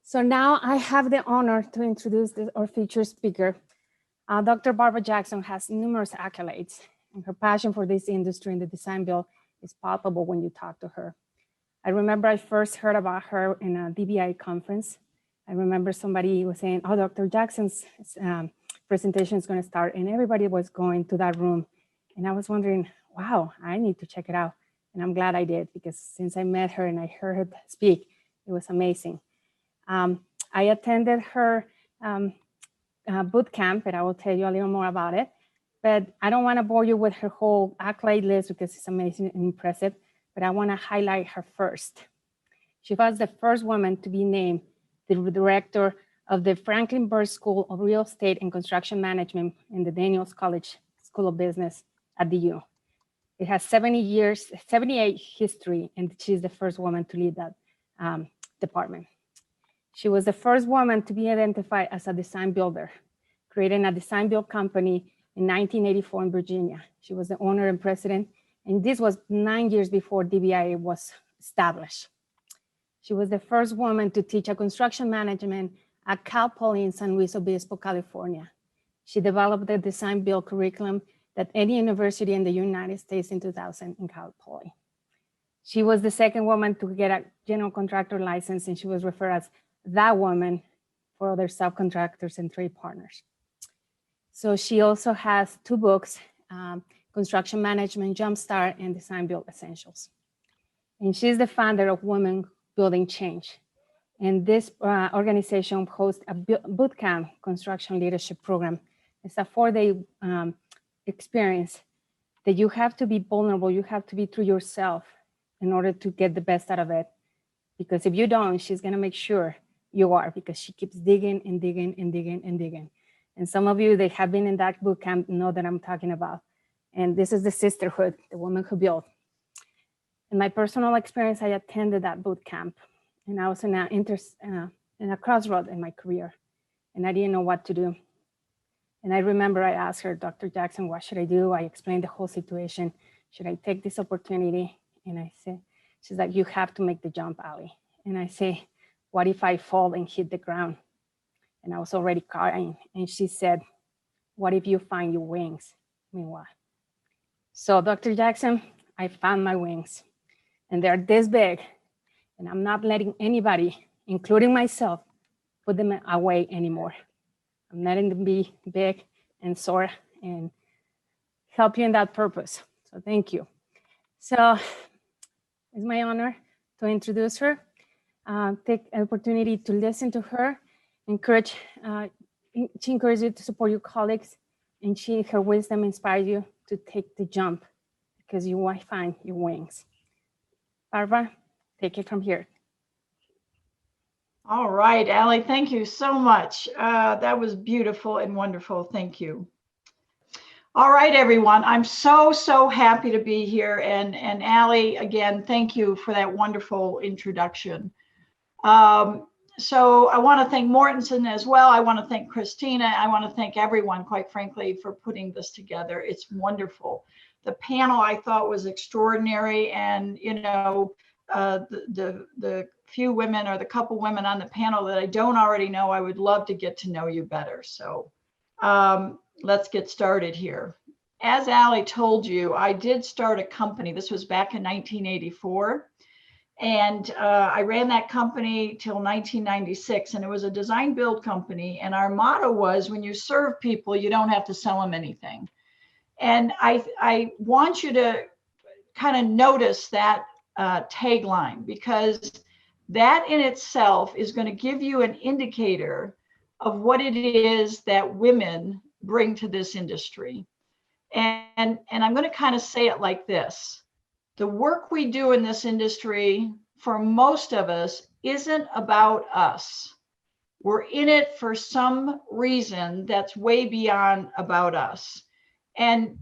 So now I have the honor to introduce our featured speaker. Dr. Barbara Jackson has numerous accolades, and her passion for this industry and the design build is palpable when you talk to her. I remember I first heard about her in a DBI conference. I remember somebody was saying, oh, Dr. Jackson's presentation is going to start, and everybody was going to that room. And I was wondering, wow, I need to check it out. And I'm glad I did, because since I met her and I heard her speak, it was amazing. I attended her boot camp, and I will tell you a little more about it. But I don't want to bore you with her whole accolade list because it's amazing and impressive, but I want to highlight her first. She was the first woman to be named the director of the Franklin Bird School of Real Estate and Construction Management in the Daniels College School of Business at the U. It has 78 history, and she's the first woman to lead that department. She was the first woman to be identified as a design builder, creating a design build company in 1984 in Virginia. She was the owner and president, and this was 9 years before DBIA was established. She was the first woman to teach a construction management at Cal Poly in San Luis Obispo, California. She developed the design build curriculum that any university in the United States in 2000 in Cal Poly. She was the second woman to get a general contractor license, and she was referred as that woman for other subcontractors and trade partners. So she also has 2 books, Construction Management Jumpstart and Design Build Essentials. And she's the founder of Women Building Change. And this organization hosts a bootcamp construction leadership program. It's a 4-day experience that you have to be vulnerable. You have to be true yourself in order to get the best out of it. Because if you don't, she's gonna make sure you are, because she keeps digging and digging and digging and digging. And some of you that have been in that boot camp know that I'm talking about. And this is the sisterhood, the woman who built. In my personal experience, I attended that boot camp, and I was in a crossroad in my career, and I didn't know what to do. And I remember I asked her, Dr. Jackson, what should I do? I explained the whole situation. Should I take this opportunity? And I said, she's like, you have to make the jump, Ali. And I say, what if I fall and hit the ground? And I was already crying. And she said, what if you find your wings? I mean, what? So Dr. Jackson, I found my wings, and they're this big, and I'm not letting anybody, including myself, put them away anymore. I'm letting them be big and soar and help you in that purpose. So thank you. So it's my honor to introduce her, take an opportunity to listen to her, she encourages you to support your colleagues, and her wisdom inspires you to take the jump, because you will find your wings. Barbara, take it from here. All right, Ali, thank you so much. That was beautiful and wonderful. Thank you. All right, everyone. I'm so happy to be here. And Ali, again, thank you for that wonderful introduction. So I want to thank Mortensen as well. I want to thank Christina. I want to thank everyone, quite frankly, for putting this together. It's wonderful. The panel I thought was extraordinary, and you know, the few women or the couple women on the panel that I don't already know, I would love to get to know you better. So let's get started here. As Ali told you, I did start a company. This was back in 1984. And I ran that company till 1996, and it was a design build company. And our motto was, when you serve people, you don't have to sell them anything. And I want you to kind of notice that tagline, because that in itself is going to give you an indicator of what it is that women bring to this industry. And I'm going to kind of say it like this. The work we do in this industry, for most of us, isn't about us. We're in it for some reason that's way beyond about us. And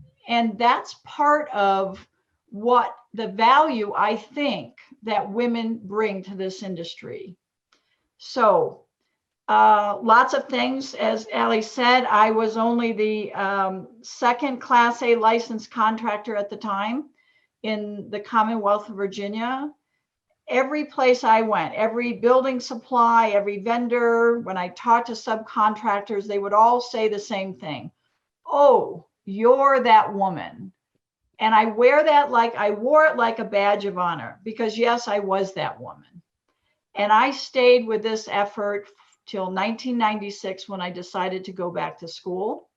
that's part of what the value I think that women bring to this industry. So lots of things, as Ali said, I was only the second Class A licensed contractor at the time in the Commonwealth of Virginia. every place I went, every building supply, every vendor, when I talked to subcontractors, they would all say the same thing. Oh, you're that woman. And I wore it like a badge of honor, because yes, I was that woman. And I stayed with this effort till 1996, when I decided to go back to school.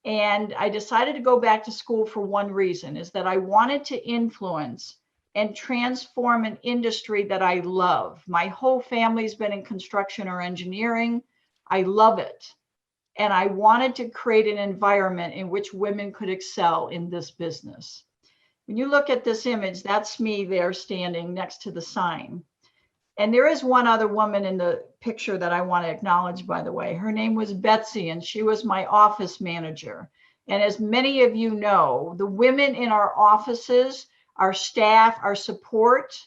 And I decided to go back to school for one reason, is that I wanted to influence and transform an industry that I love. My whole family's been in construction or engineering. I love it. And I wanted to create an environment in which women could excel in this business. When you look at this image, that's me there standing next to the sign. And there is one other woman in the picture that I want to acknowledge, by the way. Her name was Betsy, and she was my office manager. And as many of you know, the women in our offices, our staff, our support,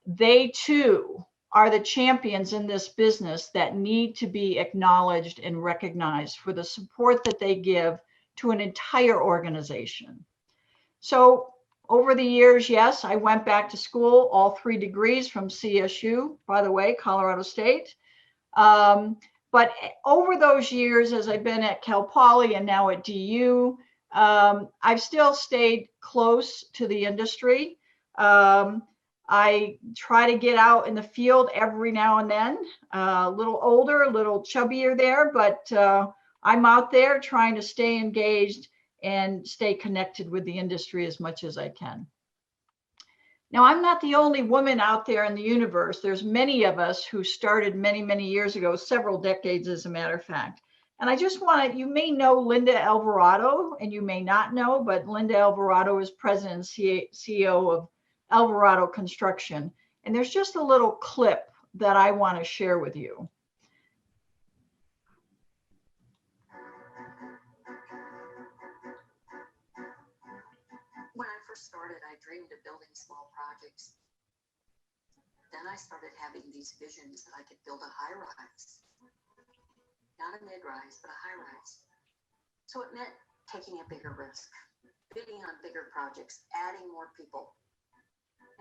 they too are the champions in this business that need to be acknowledged and recognized for the support that they give to an entire organization. So over the years, yes, I went back to school, all 3 degrees from CSU, by the way, Colorado State. But over those years, as I've been at Cal Poly and now at DU, I've still stayed close to the industry. I try to get out in the field every now and then, a little older, a little chubbier there, but I'm out there trying to stay engaged and stay connected with the industry as much as I can. Now, I'm not the only woman out there in the universe. There's many of us who started many, many years ago, several decades, as a matter of fact. And I just want to, you may know Linda Alvarado, and you may not know, but Linda Alvarado is president and CEO of Alvarado Construction. And there's just a little clip that I want to share with you. When I first started, I dreamed of building small projects. Then I started having these visions that I could build a high rise, not a mid rise, but a high rise. So it meant taking a bigger risk, bidding on bigger projects, adding more people.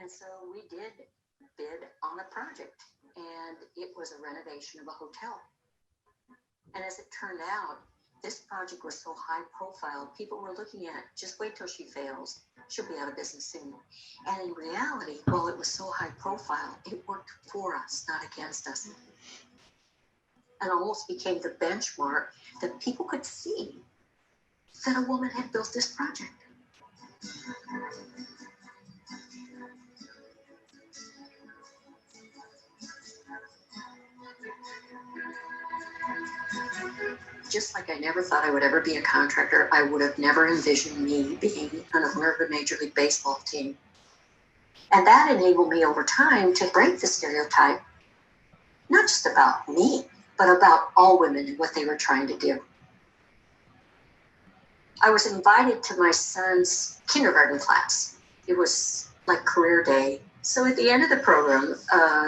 And so we did bid on a project, and it was a renovation of a hotel. And as it turned out, this project was so high profile, people were looking at, just wait till she fails. She'll be out of business soon. And in reality, while it was so high profile, it worked for us, not against us. And almost became the benchmark that people could see that a woman had built this project. Just like I never thought I would ever be a contractor, I would have never envisioned me being an owner of a Major League Baseball team. And that enabled me over time to break the stereotype, not just about me, but about all women and what they were trying to do. I was invited to my son's kindergarten class. It was like career day. So at the end of the program,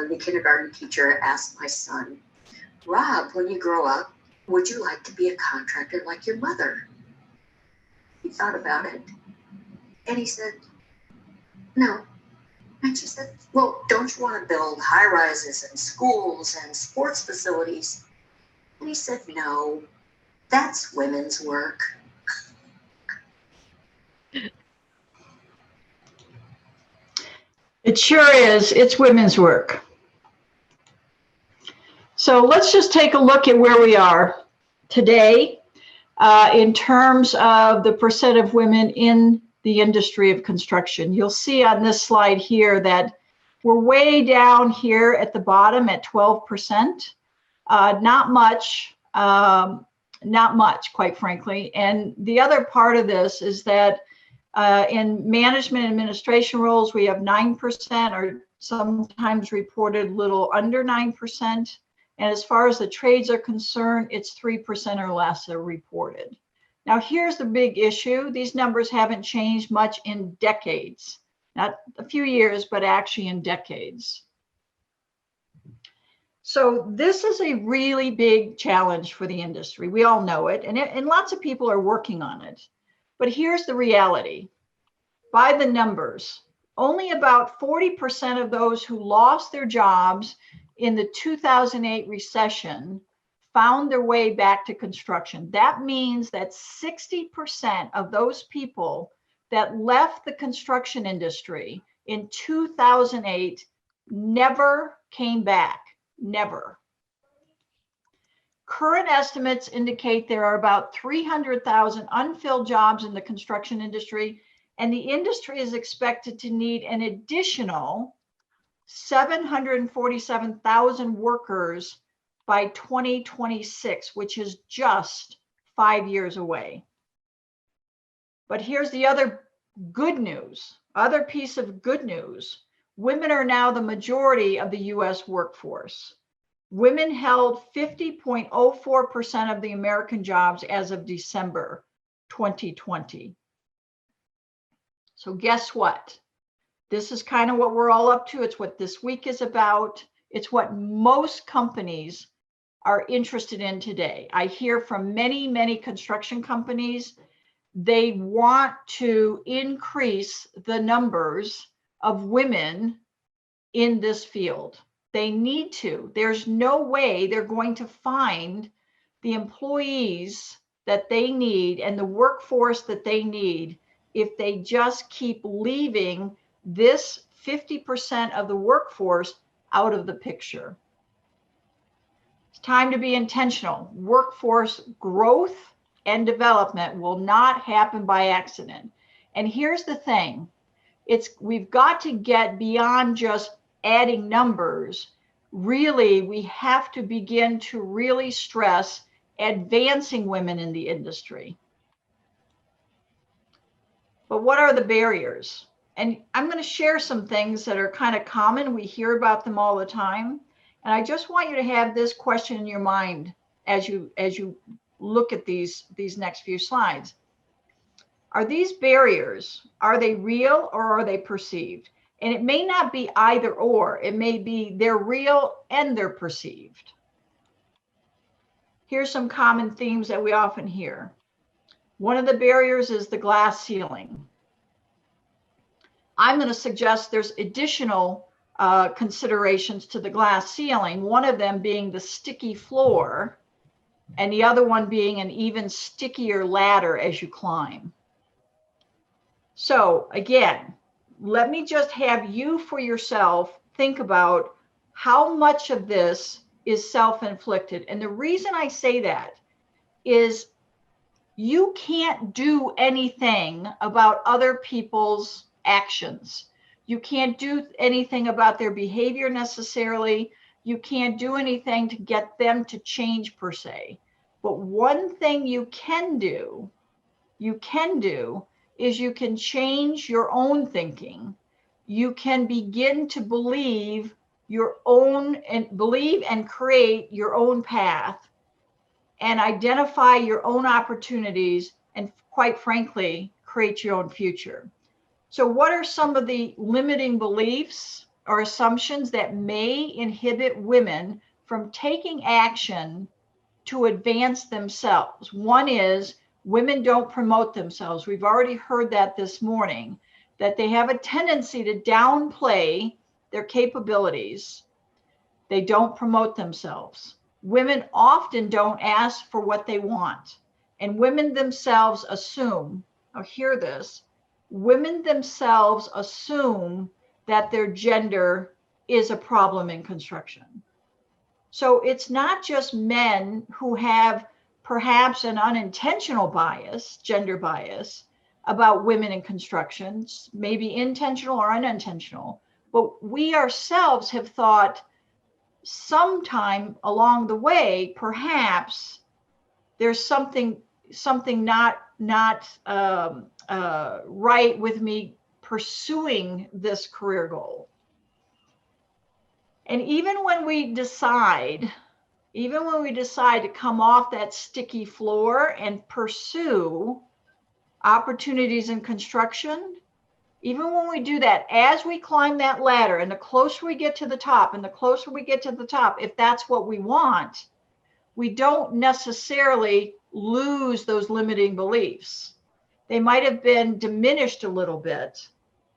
the kindergarten teacher asked my son, Rob, when you grow up, would you like to be a contractor like your mother? He thought about it. And he said, no. And she said, well, don't you want to build high rises and schools and sports facilities? And he said, no, that's women's work. It sure is. It's women's work. So let's just take a look at where we are today in terms of the percent of women in the industry of construction. You'll see on this slide here that we're way down here at the bottom at 12%. Not much, quite frankly. And the other part of this is that in management and administration roles, we have 9%, or sometimes reported a little under 9%. And as far as the trades are concerned, it's 3% or less that are reported. Now, here's the big issue. These numbers haven't changed much in decades, not a few years, but actually in decades. So this is a really big challenge for the industry. We all know it, and lots of people are working on it. But here's the reality. By the numbers, only about 40% of those who lost their jobs in the 2008 recession found their way back to construction. That means that 60% of those people that left the construction industry in 2008 never came back, never. Current estimates indicate there are about 300,000 unfilled jobs in the construction industry, and the industry is expected to need an additional 747,000 workers by 2026, which is just 5 years away. But here's the other good news, other piece of good news. Women are now the majority of the US workforce. Women held 50.04% of the American jobs as of December 2020. So guess what? This is kind of what we're all up to. It's what this week is about. It's what most companies are interested in today. I hear from many, many construction companies. They want to increase the numbers of women in this field. They need to. There's no way they're going to find the employees that they need and the workforce that they need if they just keep leaving this 50% of the workforce out of the picture. It's time to be intentional. Workforce growth and development will not happen by accident. And here's the thing. We've got to get beyond just adding numbers. Really, we have to begin to really stress advancing women in the industry. But what are the barriers? And I'm going to share some things that are kind of common. We hear about them all the time. And I just want you to have this question in your mind as you look at these next few slides. Are these barriers, are they real or are they perceived? And it may not be either or. It may be they're real and they're perceived. Here's some common themes that we often hear. One of the barriers is the glass ceiling. I'm going to suggest there's additional considerations to the glass ceiling, one of them being the sticky floor, and the other one being an even stickier ladder as you climb. So again, let me just have you for yourself think about how much of this is self-inflicted. And the reason I say that is you can't do anything about other people's actions. You can't do anything about their behavior necessarily. You can't do anything to get them to change per se. But one thing you can do is you can change your own thinking. You can begin to believe your own and believe and create your own path and identify your own opportunities and, quite frankly, create your own future. So what are some of the limiting beliefs or assumptions that may inhibit women from taking action to advance themselves? One is women don't promote themselves. We've already heard that this morning, that they have a tendency to downplay their capabilities. They don't promote themselves. Women often don't ask for what they want. And women themselves assume, now hear this, women themselves assume that their gender is a problem in construction. So it's not just men who have perhaps an unintentional bias, gender bias, about women in construction, maybe intentional or unintentional, but we ourselves have thought sometime along the way, perhaps there's something not right with me pursuing this career goal. And even when we decide to come off that sticky floor and pursue opportunities in construction, even when we do that, as we climb that ladder, and the closer we get to the top, if that's what we want, we don't necessarily lose those limiting beliefs. They might have been diminished a little bit,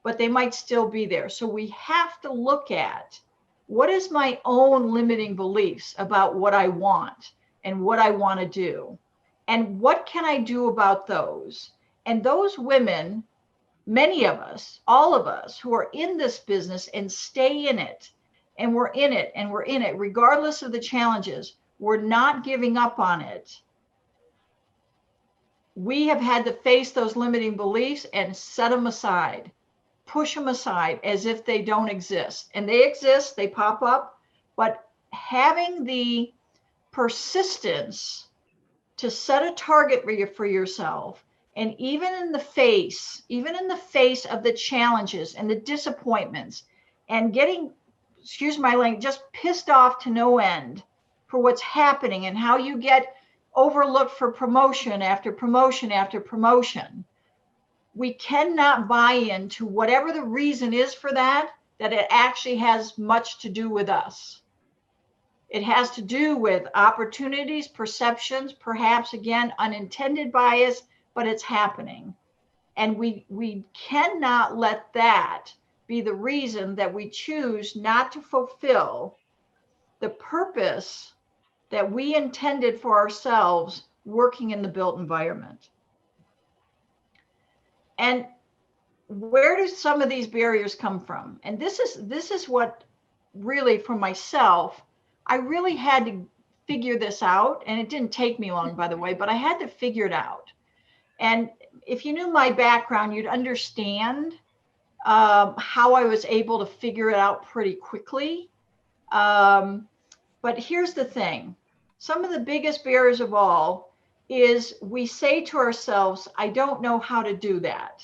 but they might still be there. So we have to look at what is my own limiting beliefs about what I want and what I want to do, and what can I do about those? And those women, many of us, all of us who are in this business and stay in it, and we're in it and we're in it, regardless of the challenges, we're not giving up on it. We have had to face those limiting beliefs and set them aside, push them aside as if they don't exist. And they exist, they pop up, but having the persistence to set a target for yourself, and even in the face of the challenges and the disappointments, and getting, excuse my language, just pissed off to no end for what's happening and how you get overlooked for promotion after promotion after promotion. We cannot buy into whatever the reason is for that it actually has much to do with us. It has to do with opportunities, perceptions, perhaps, again, unintended bias, but it's happening. And we cannot let that be the reason that we choose not to fulfill the purpose that we intended for ourselves working in the built environment. And where do some of these barriers come from? And this is what really, for myself, I really had to figure this out. And it didn't take me long, by the way, but I had to figure it out. And if you knew my background, you'd understand how I was able to figure it out pretty quickly. But here's the thing. Some of the biggest barriers of all is we say to ourselves, I don't know how to do that.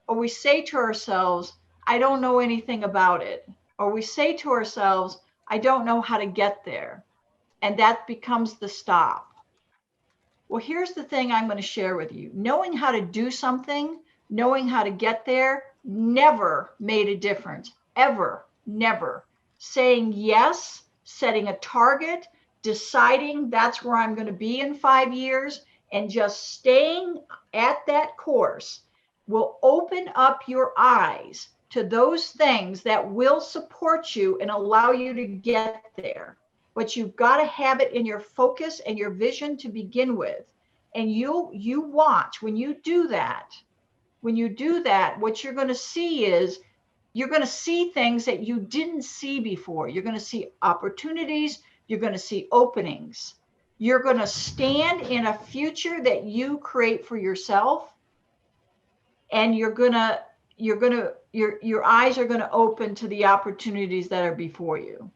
Or we say to ourselves, I don't know anything about it. Or we say to ourselves, I don't know how to get there. And that becomes the stop. Well, here's the thing I'm going to share with you. Knowing how to do something, knowing how to get there, never made a difference. Ever, never. Saying yes, setting a target, deciding that's where I'm going to be in 5 years, and just staying at that course will open up your eyes to those things that will support you and allow you to get there. But you've got to have it in your focus and your vision to begin with. And you watch when you do that, what you're going to see is you're going to see things that you didn't see before. You're going to see opportunities. You're going to see openings. You're going to stand in a future that you create for yourself. And your eyes are going to open to the opportunities that are before you.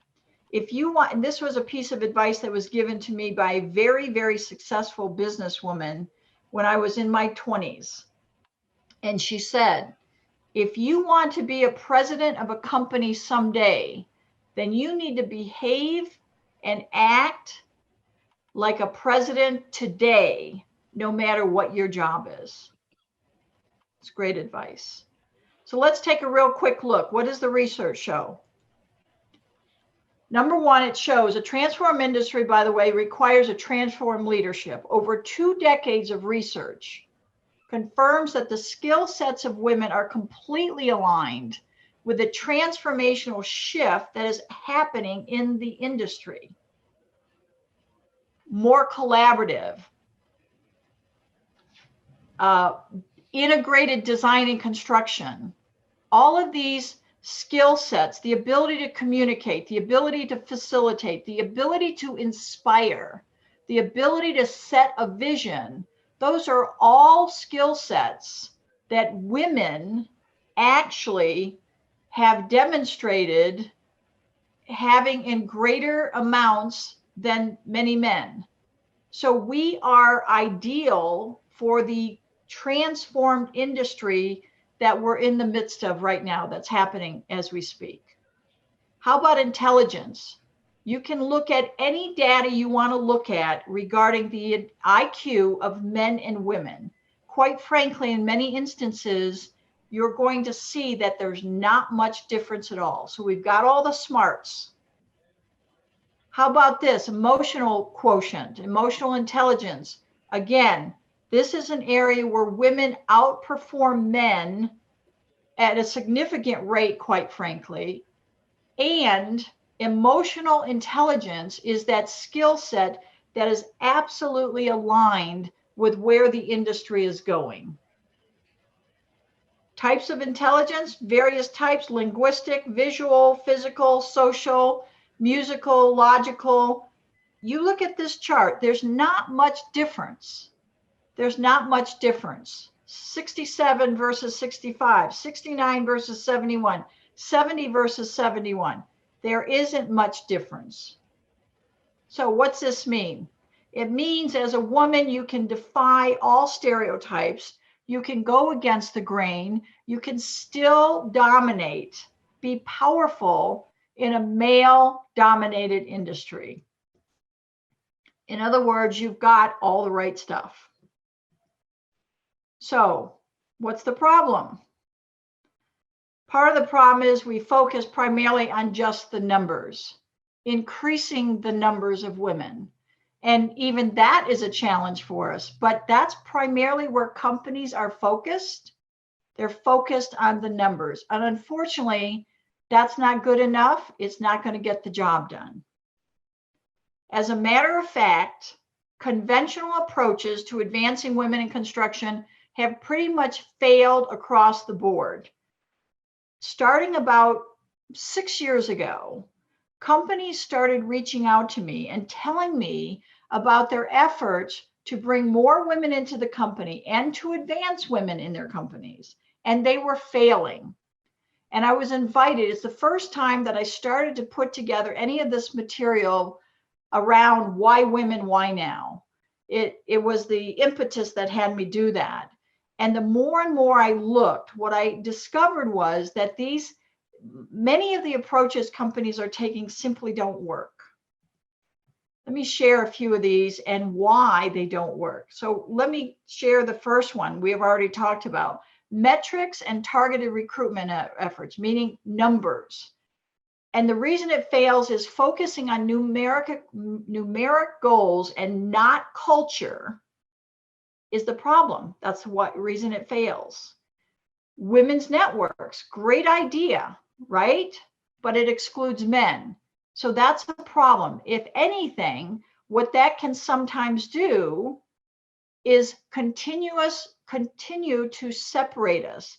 If you want, and this was a piece of advice that was given to me by a very, very successful businesswoman when I was in my 20s. And she said, if you want to be a president of a company someday, then you need to behave and act like a president today, no matter what your job is. It's great advice. So let's take a real quick look. What does the research show? Number one, it shows a transformed industry, by the way, requires a transformed leadership. Over 2 decades of research confirms that the skill sets of women are completely aligned with the transformational shift that is happening in the industry. More collaborative, integrated design and construction, all of these skill sets, the ability to communicate, the ability to facilitate, the ability to inspire, the ability to set a vision, those are all skill sets that women actually have demonstrated having in greater amounts than many men. So we are ideal for the transformed industry that we're in the midst of right now, that's happening as we speak. How about intelligence? You can look at any data you want to look at regarding the IQ of men and women. Quite frankly, in many instances, you're going to see that there's not much difference at all. So we've got all the smarts. How about this? Emotional quotient, emotional intelligence. Again, this is an area where women outperform men at a significant rate, quite frankly. And emotional intelligence is that skill set that is absolutely aligned with where the industry is going. Types of intelligence, various types: linguistic, visual, physical, social, musical, logical. You look at this chart, there's not much difference. There's not much difference. 67 versus 65, 69 versus 71, 70 versus 71. There isn't much difference. So what's this mean? It means as a woman, you can defy all stereotypes. You can go against the grain. You can still dominate, be powerful in a male-dominated industry. In other words, you've got all the right stuff. So what's the problem? Part of the problem is we focus primarily on just the numbers, increasing the numbers of women. And even that is a challenge for us, but that's primarily where companies are focused. They're focused on the numbers. And unfortunately, that's not good enough. It's not going to get the job done. As a matter of fact, conventional approaches to advancing women in construction have pretty much failed across the board. Starting about 6 years ago, companies started reaching out to me and telling me about their efforts to bring more women into the company and to advance women in their companies. And they were failing. And I was invited. It's the first time that I started to put together any of this material around why women, why now. It was the impetus that had me do that. And the more and more I looked, what I discovered was that many of the approaches companies are taking simply don't work. Let me share a few of these and why they don't work. So let me share the first one we have already talked about: metrics and targeted recruitment efforts, meaning numbers. And the reason it fails is focusing on numeric goals and not culture is the problem. That's what reason it fails. Women's networks, great idea, right? But it excludes men. So that's a problem. If anything, what that can sometimes do is continue to separate us.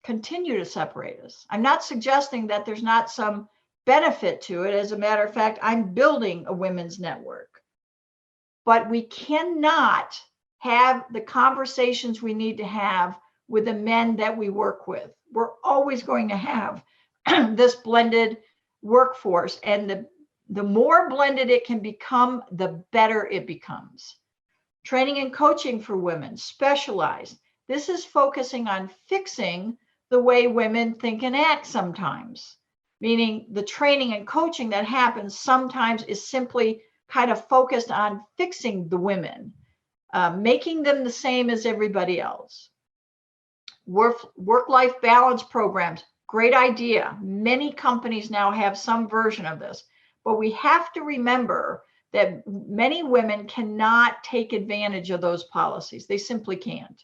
Continue to separate us. I'm not suggesting that there's not some benefit to it. As a matter of fact, I'm building a women's network. But we cannot have the conversations we need to have with the men that we work with. We're always going to have this blended workforce, and the more blended it can become, the better it becomes. Training and coaching for women, specialized. This is focusing on fixing the way women think and act sometimes, meaning the training and coaching that happens sometimes is simply kind of focused on fixing the women, making them the same as everybody else. Work-life balance programs, great idea. Many companies now have some version of this, but we have to remember that many women cannot take advantage of those policies. They simply can't.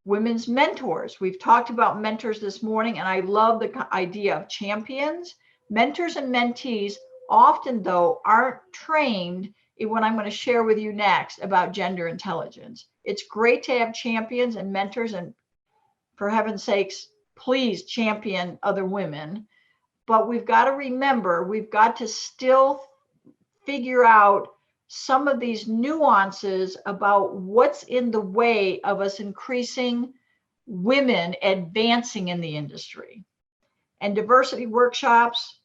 Women's mentors. We've talked about mentors this morning, and I love the idea of champions. Mentors and mentees often, though, aren't trained in what I'm going to share with you next about gender intelligence. It's great to have champions and mentors, and for heaven's sakes, please champion other women. But we've got to remember, we've got to still figure out some of these nuances about what's in the way of us increasing women advancing in the industry. And diversity workshops,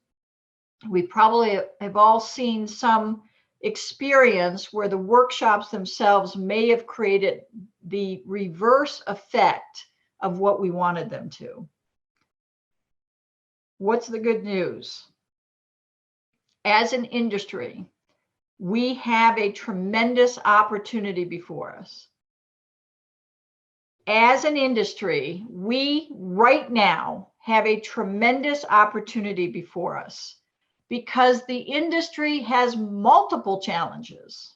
we probably have all seen some experience where the workshops themselves may have created the reverse effect of what we wanted them to. What's the good news? As an industry, we have a tremendous opportunity before us. As an industry, we right now have a tremendous opportunity before us because the industry has multiple challenges.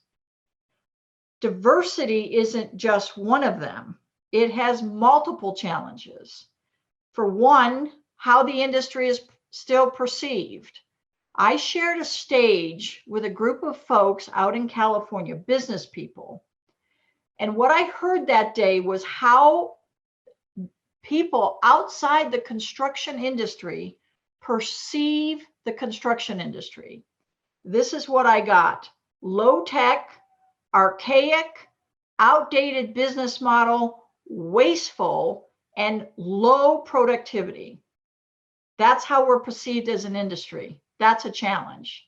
Diversity isn't just one of them. It has multiple challenges. For one, how the industry is still perceived. I shared a stage with a group of folks out in California, business people. And what I heard that day was how people outside the construction industry perceive the construction industry. This is what I got: low tech, archaic, outdated business model, wasteful, and low productivity. That's how we're perceived as an industry. That's a challenge.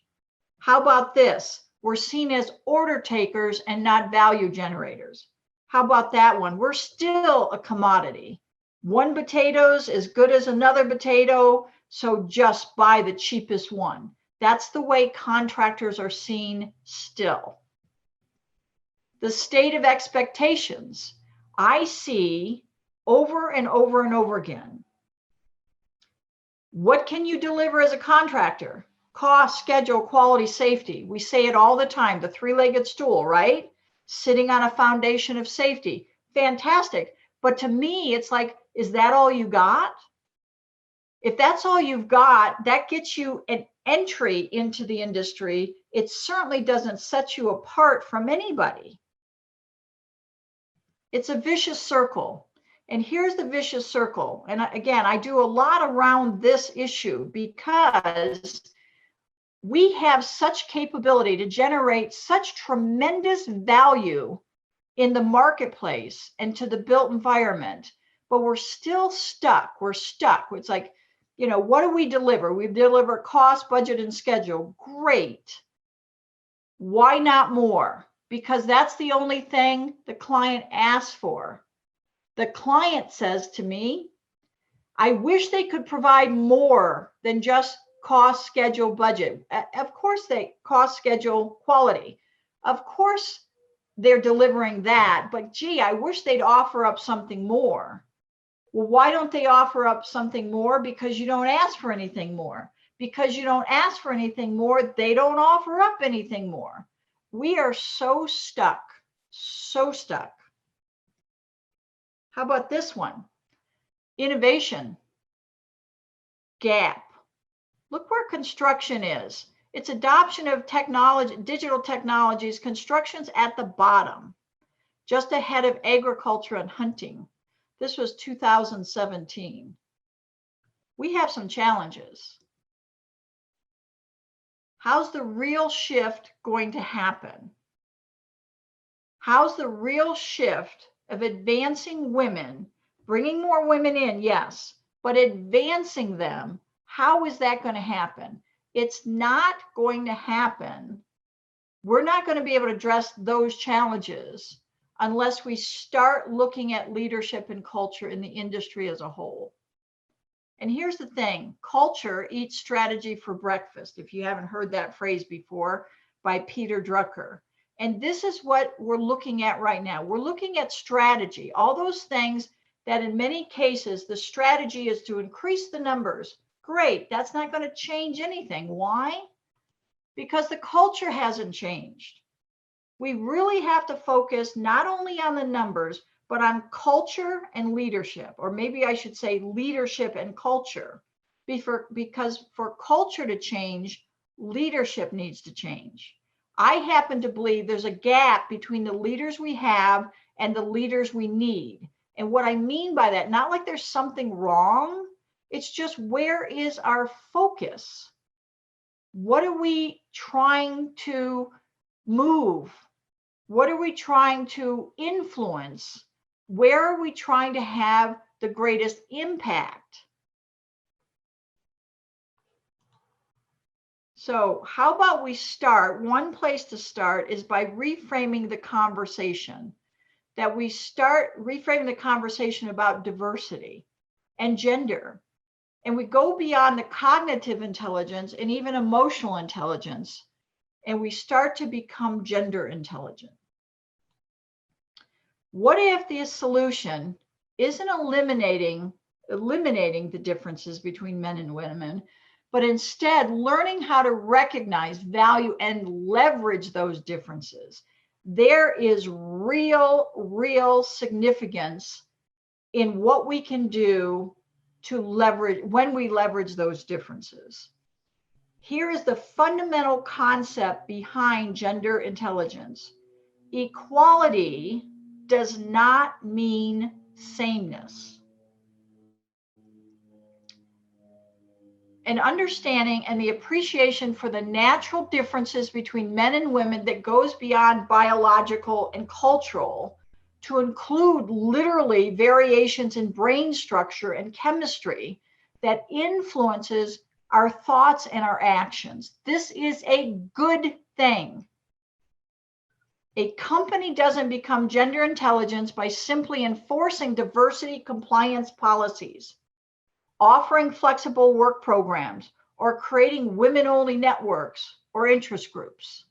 How about this? We're seen as order takers and not value generators. How about that one? We're still a commodity. One potato's as good as another potato, so just buy the cheapest one. That's the way contractors are seen still. The state of expectations I see over and over and over again. What can you deliver as a contractor? Cost, schedule, quality, safety. We say it all the time, the three-legged stool, right? Sitting on a foundation of safety. Fantastic. But to me, it's like, is that all you got? If that's all you've got, that gets you an entry into the industry. It certainly doesn't set you apart from anybody. It's a vicious circle. And here's the vicious circle. And again, I do a lot around this issue because we have such capability to generate such tremendous value in the marketplace and to the built environment, but we're still stuck. We're stuck. It's like, you know, what do we deliver? We deliver cost, budget, and schedule. Great. Why not more? Because that's the only thing the client asks for. The client says to me, I wish they could provide more than just cost, schedule, budget. Of course, they cost, schedule, quality. Of course, they're delivering that, but gee, I wish they'd offer up something more. Well, why don't they offer up something more? Because you don't ask for anything more. Because you don't ask for anything more, they don't offer up anything more. We are so stuck, so stuck. How about this one? Innovation gap. Look where construction is. It's adoption of technology, digital technologies. Construction's at the bottom, just ahead of agriculture and hunting. This was 2017. We have some challenges. How's the real shift going to happen? How's the real shift of advancing women, bringing more women in, yes, but advancing them? How is that going to happen? It's not going to happen. We're not going to be able to address those challenges unless we start looking at leadership and culture in the industry as a whole. And here's the thing, culture eats strategy for breakfast, if you haven't heard that phrase before, by Peter Drucker. And this is what we're looking at right now. We're looking at strategy, all those things that in many cases, the strategy is to increase the numbers. Great, that's not going to change anything. Why? Because the culture hasn't changed. We really have to focus not only on the numbers, but on culture and leadership, or maybe I should say leadership and culture. Because for culture to change, leadership needs to change. I happen to believe there's a gap between the leaders we have and the leaders we need. And what I mean by that, not like there's something wrong, it's just where is our focus? What are we trying to move? What are we trying to influence? Where are we trying to have the greatest impact? So how about we start? One place to start is by reframing the conversation, that we start reframing the conversation about diversity and gender. And we go beyond the cognitive intelligence and even emotional intelligence, and we start to become gender intelligent. What if the solution isn't eliminating the differences between men and women, but instead learning how to recognize, value, and leverage those differences? There is real significance in what we can do to leverage, when we leverage those differences. Here is the fundamental concept behind gender intelligence. Equality does not mean sameness. An understanding and the appreciation for the natural differences between men and women that goes beyond biological and cultural to include literally variations in brain structure and chemistry that influences our thoughts and our actions. This is a good thing. A company doesn't become gender intelligent by simply enforcing diversity compliance policies, offering flexible work programs, or creating women-only networks or interest groups.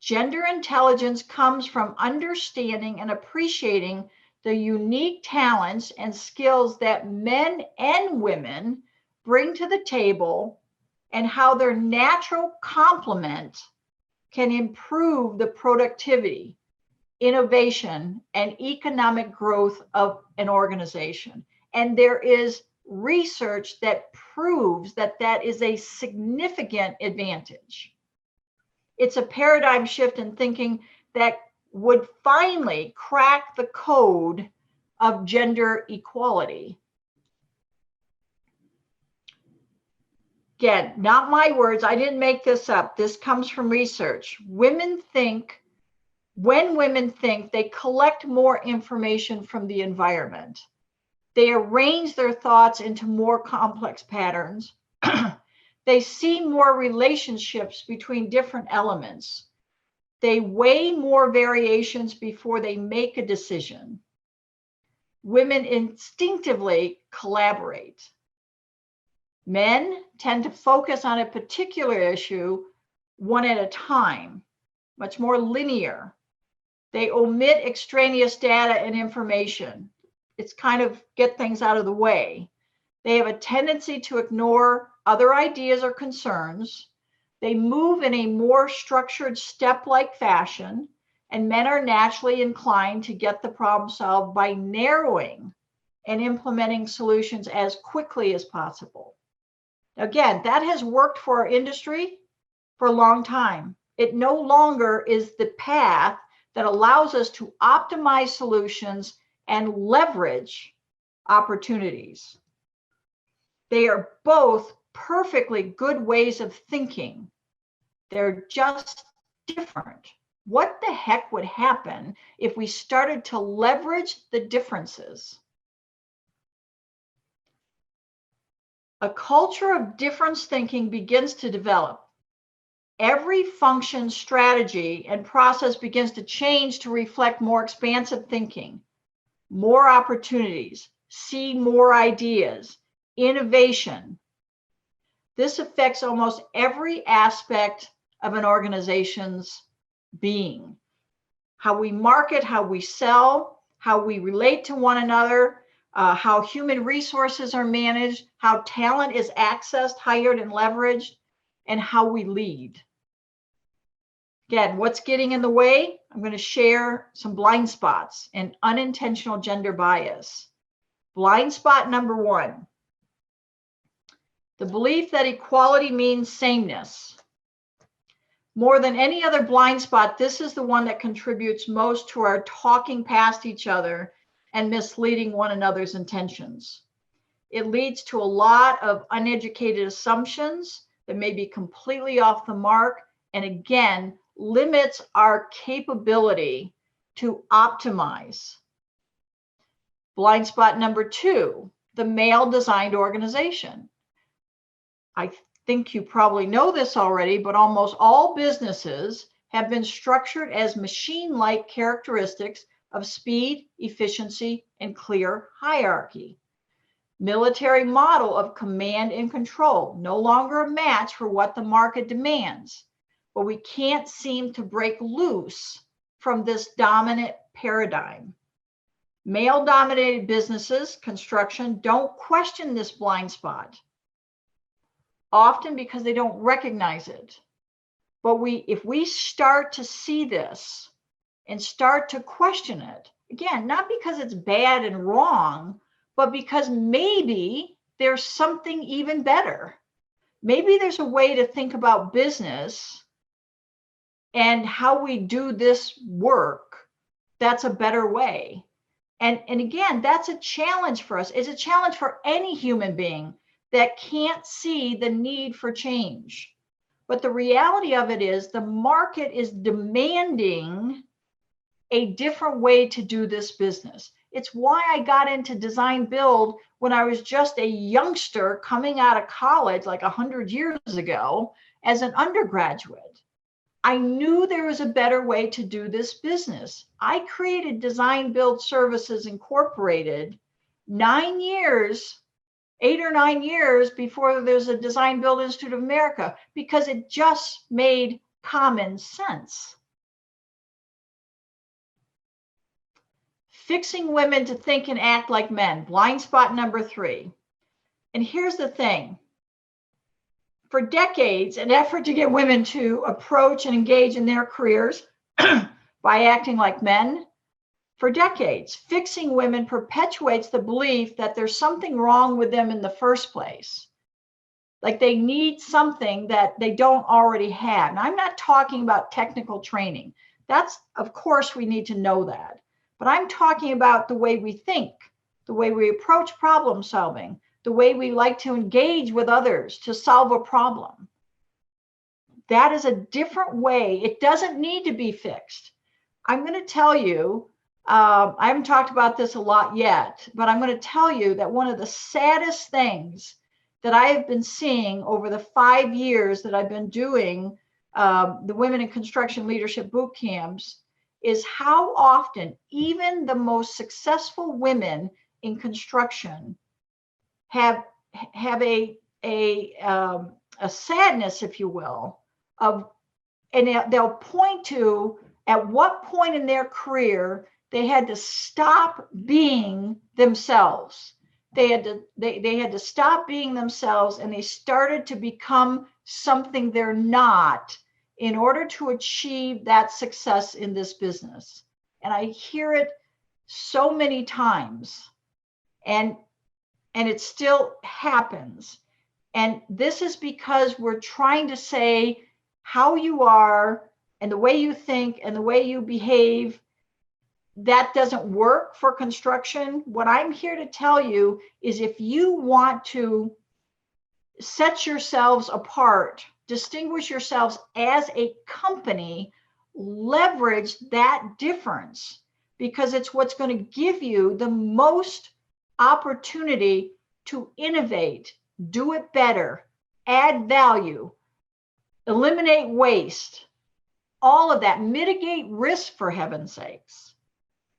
Gender intelligence comes from understanding and appreciating the unique talents and skills that men and women bring to the table and how their natural complement can improve the productivity, innovation, and economic growth of an organization. And there is research that proves that that is a significant advantage. It's a paradigm shift in thinking that would finally crack the code of gender equality. Again, not my words. I didn't make this up. This comes from research. When women think, they collect more information from the environment. They arrange their thoughts into more complex patterns. They see more relationships between different elements. They weigh more variations before they make a decision. Women instinctively collaborate. Men tend to focus on a particular issue one at a time, much more linear. They omit extraneous data and information. It's kind of get things out of the way. They have a tendency to ignore other ideas or concerns. They move in a more structured step-like fashion, and men are naturally inclined to get the problem solved by narrowing and implementing solutions as quickly as possible. Again, that has worked for our industry for a long time. It no longer is the path that allows us to optimize solutions and leverage opportunities. They are both perfectly good ways of thinking. They're just different. What the heck would happen if we started to leverage the differences? A culture of difference thinking begins to develop. Every function, strategy, and process begins to change to reflect more expansive thinking, more opportunities, see more ideas, innovation. This affects almost every aspect of an organization's being. How we market, how we sell, how we relate to one another, how human resources are managed, how talent is accessed, hired, and leveraged, and how we lead. Again, what's getting in the way? I'm going to share some blind spots and unintentional gender bias. Blind spot number one, the belief that equality means sameness. More than any other blind spot, this is the one that contributes most to our talking past each other and misleading one another's intentions. It leads to a lot of uneducated assumptions that may be completely off the mark, and again, limits our capability to optimize. Blind spot number two, the male-designed organization. I think you probably know this already, but almost all businesses have been structured as machine-like characteristics of speed, efficiency, and clear hierarchy. Military model of command and control, no longer a match for what the market demands. But we can't seem to break loose from this dominant paradigm. Male-dominated businesses, construction, don't question this blind spot, often because they don't recognize it. But if we start to see this and start to question it, again, not because it's bad and wrong, but because maybe there's something even better. Maybe there's a way to think about business and how we do this work that's a better way. And again, that's a challenge for us. It's a challenge for any human being that can't see the need for change. But the reality of it is the market is demanding a different way to do this business. It's why I got into design build when I was just a youngster coming out of college like 100 years ago as an undergraduate. I knew there was a better way to do this business. I created Design Build Services Incorporated 8 or 9 years before there's a Design Build Institute of America, because it just made common sense. Fixing women to think and act like men, blind spot number 3. And here's the thing. For decades, an effort to get women to approach and engage in their careers by acting like men, for decades, fixing women perpetuates the belief that there's something wrong with them in the first place. Like they need something that they don't already have. Now, I'm not talking about technical training. That's, of course, we need to know that. But I'm talking about the way we think, the way we approach problem solving, the way we like to engage with others to solve a problem. That is a different way. It doesn't need to be fixed. I'm going to tell you, I haven't talked about this a lot yet, but I'm going to tell you that one of the saddest things that I have been seeing over the 5 years that I've been doing the Women in Construction Leadership boot camps is how often even the most successful women in construction have a sadness, if you will, and they'll point to at what point in their career they had to stop being themselves. They had to stop being themselves, and they started to become something they're not in order to achieve that success in this business. And I hear it so many times, and it still happens. And this is because we're trying to say how you are and the way you think and the way you behave, that doesn't work for construction. What I'm here to tell you is if you want to set yourselves apart, distinguish yourselves as a company, leverage that difference, because it's what's going to give you the most opportunity to innovate, do it better, add value, eliminate waste, all of that, mitigate risk, for heaven's sakes.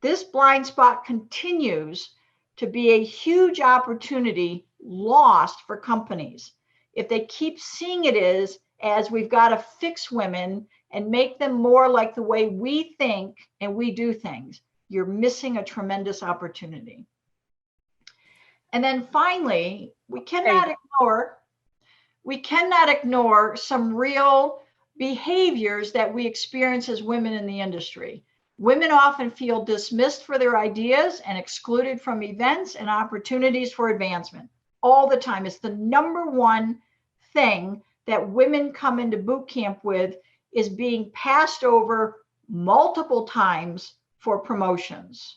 This blind spot continues to be a huge opportunity lost for companies if they keep seeing it as we've got to fix women and make them more like the way we think and we do things. You're missing a tremendous opportunity. And then finally, we cannot ignore some real behaviors that we experience as women in the industry. Women often feel dismissed for their ideas and excluded from events and opportunities for advancement all the time. It's the number one thing that women come into boot camp with, is being passed over multiple times for promotions.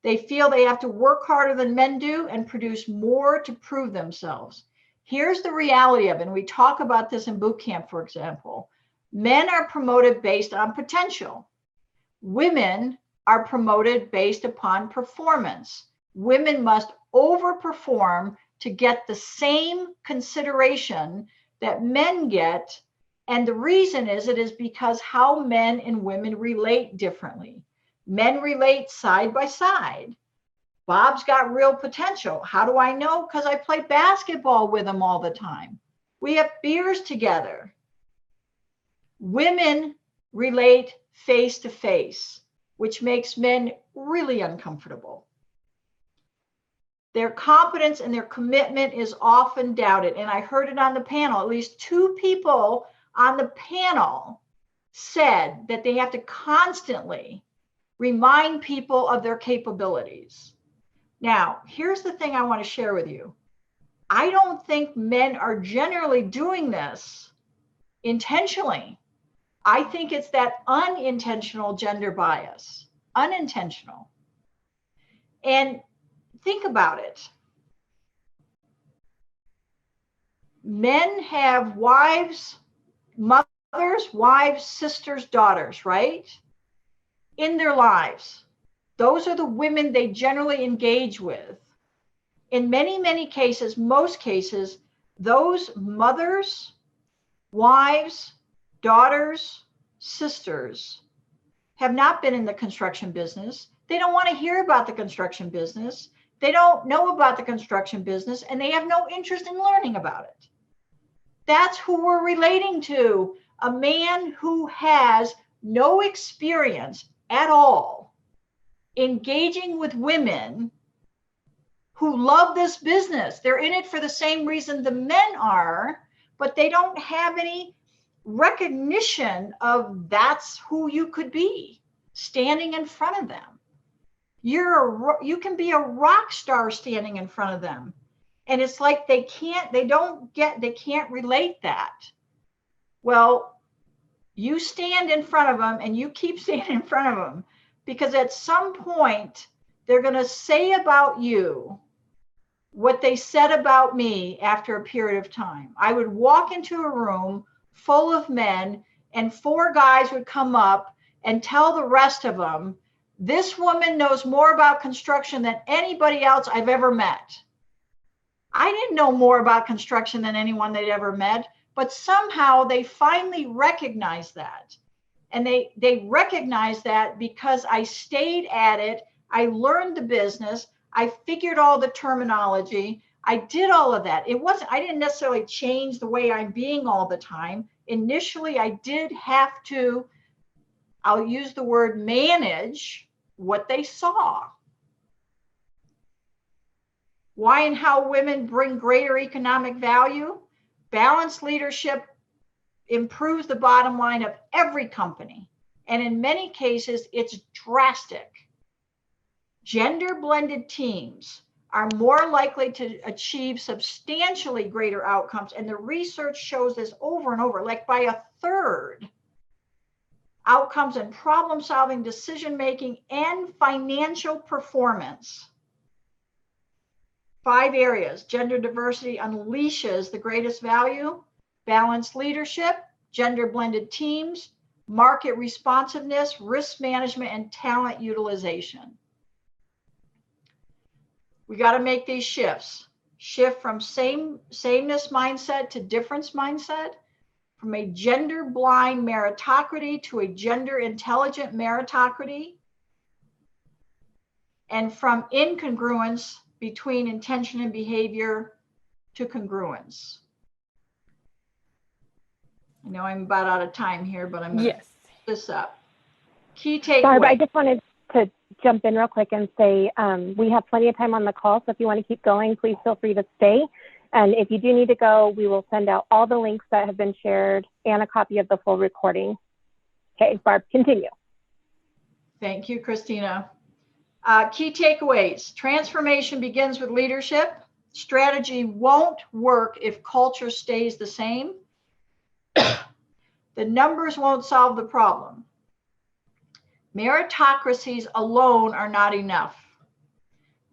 They feel they have to work harder than men do and produce more to prove themselves. Here's the reality of it, and we talk about this in boot camp, for example. Men are promoted based on potential. Women are promoted based upon performance. Women must overperform to get the same consideration that men get. And the reason is, it is because how men and women relate differently. Men relate side by side. Bob's got real potential. How do I know? Because I play basketball with him all the time. We have beers together. Women relate face to face, which makes men really uncomfortable. Their competence and their commitment is often doubted. And I heard it on the panel. At least 2 people on the panel said that they have to constantly remind people of their capabilities. Now, here's the thing I want to share with you. I don't think men are generally doing this intentionally. I think it's that unintentional gender bias, unintentional. And think about it. Men have wives, mothers, wives, sisters, daughters, right? In their lives. Those are the women they generally engage with. In many, many cases, most cases, those mothers, wives, daughters, sisters have not been in the construction business. They don't want to hear about the construction business. They don't know about the construction business, and they have no interest in learning about it. That's who we're relating to, a man who has no experience at all engaging with women who love this business. They're in it for the same reason the men are, but they don't have any recognition of that's who you could be standing in front of them. You can be a rock star standing in front of them. And it's like they can't relate that. Well, you stand in front of them and you keep standing in front of them, because at some point they're going to say about you what they said about me after a period of time. I would walk into a room full of men and 4 guys would come up and tell the rest of them, this woman knows more about construction than anybody else I've ever met. I didn't know more about construction than anyone they'd ever met, but somehow they finally recognized that. And they recognized that because I stayed at it, I learned the business, I figured all the terminology, I did all of that. I didn't necessarily change the way I'm being all the time. Initially, I did have to, I'll use the word manage what they saw. Why and how women bring greater economic value? Balanced leadership improves the bottom line of every company. And in many cases, it's drastic. Gender blended teams are more likely to achieve substantially greater outcomes. And the research shows this over and over, like by a third. Outcomes in problem solving, decision making, and financial performance. 5 areas. Gender diversity unleashes the greatest value. Balanced leadership, gender blended teams, market responsiveness, risk management, and talent utilization. We got to make these shifts. Shift from sameness mindset to difference mindset, from a gender blind meritocracy to a gender intelligent meritocracy, and from incongruence between intention and behavior to congruence. I know I'm about out of time here, but I'm going to this up. Key takeaway. Barbara, I just wanted to jump in real quick and say we have plenty of time on the call, so if you want to keep going, please feel free to stay. And if you do need to go, we will send out all the links that have been shared and a copy of the full recording. Okay, Barb, continue. Thank you, Christina. Key takeaways. Transformation begins with leadership. Strategy won't work if culture stays the same. The numbers won't solve the problem. Meritocracies alone are not enough.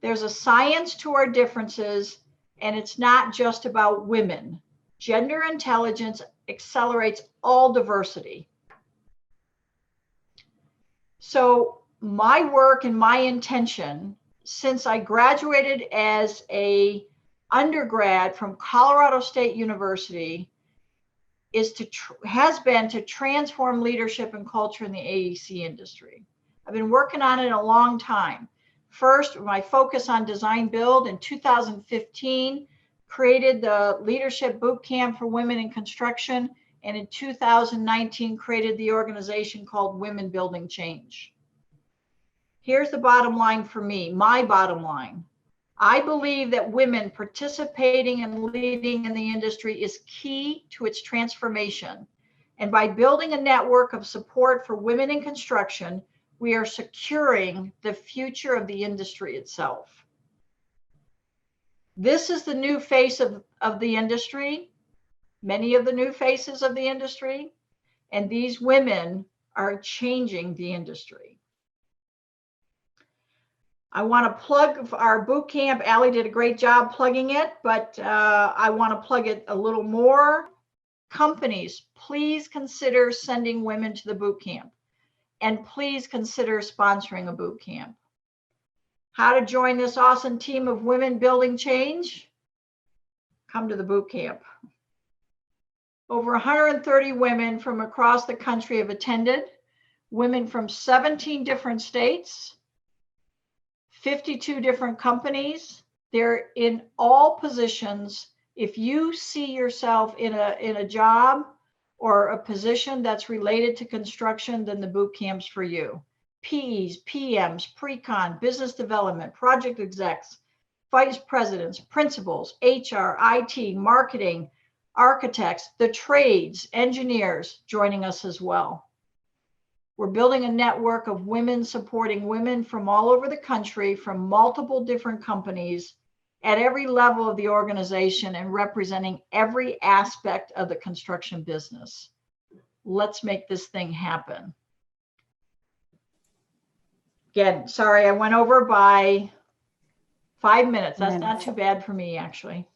There's a science to our differences, and it's not just about women. Gender intelligence accelerates all diversity. So my work and my intention, since I graduated as an undergrad from Colorado State University, has been to transform leadership and culture in the AEC industry. I've been working on it a long time. First, my focus on design build in 2015, created the Leadership Bootcamp for Women in Construction, and in 2019 created the organization called Women Building Change. Here's the bottom line for me, my bottom line. I believe that women participating and leading in the industry is key to its transformation. And by building a network of support for women in construction, we are securing the future of the industry itself. This is the new face of the industry, many of the new faces of the industry, and these women are changing the industry. I want to plug our boot camp. Allie did a great job plugging it, but I want to plug it a little more. Companies, please consider sending women to the boot camp, and please consider sponsoring a boot camp. How to join this awesome team of women building change? Come to the boot camp. Over 130 women from across the country have attended, women from 17 different states, 52 different companies. They're in all positions. If you see yourself in a job or a position that's related to construction, then the boot camp's for you. PEs, PMs, pre-con, business development, project execs, vice presidents, principals, HR, IT, marketing, architects, the trades, engineers joining us as well. We're building a network of women supporting women from all over the country, from multiple different companies at every level of the organization and representing every aspect of the construction business. Let's make this thing happen. Again, sorry, I went over by 5 minutes. That's not too bad for me, actually.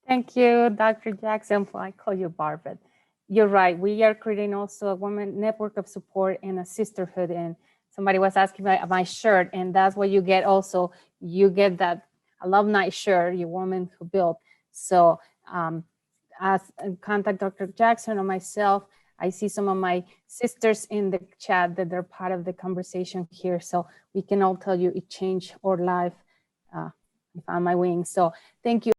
Thank you, Dr. Jackson. I call you Barbara. You're right. We are creating also a women network of support and a sisterhood. And somebody was asking about my shirt, and that's what you get also. You get that alumni shirt, you woman who built. So contact Dr. Jackson or myself. I see some of my sisters in the chat that they're part of the conversation here. So we can all tell you it changed our life. I found my wings. So thank you.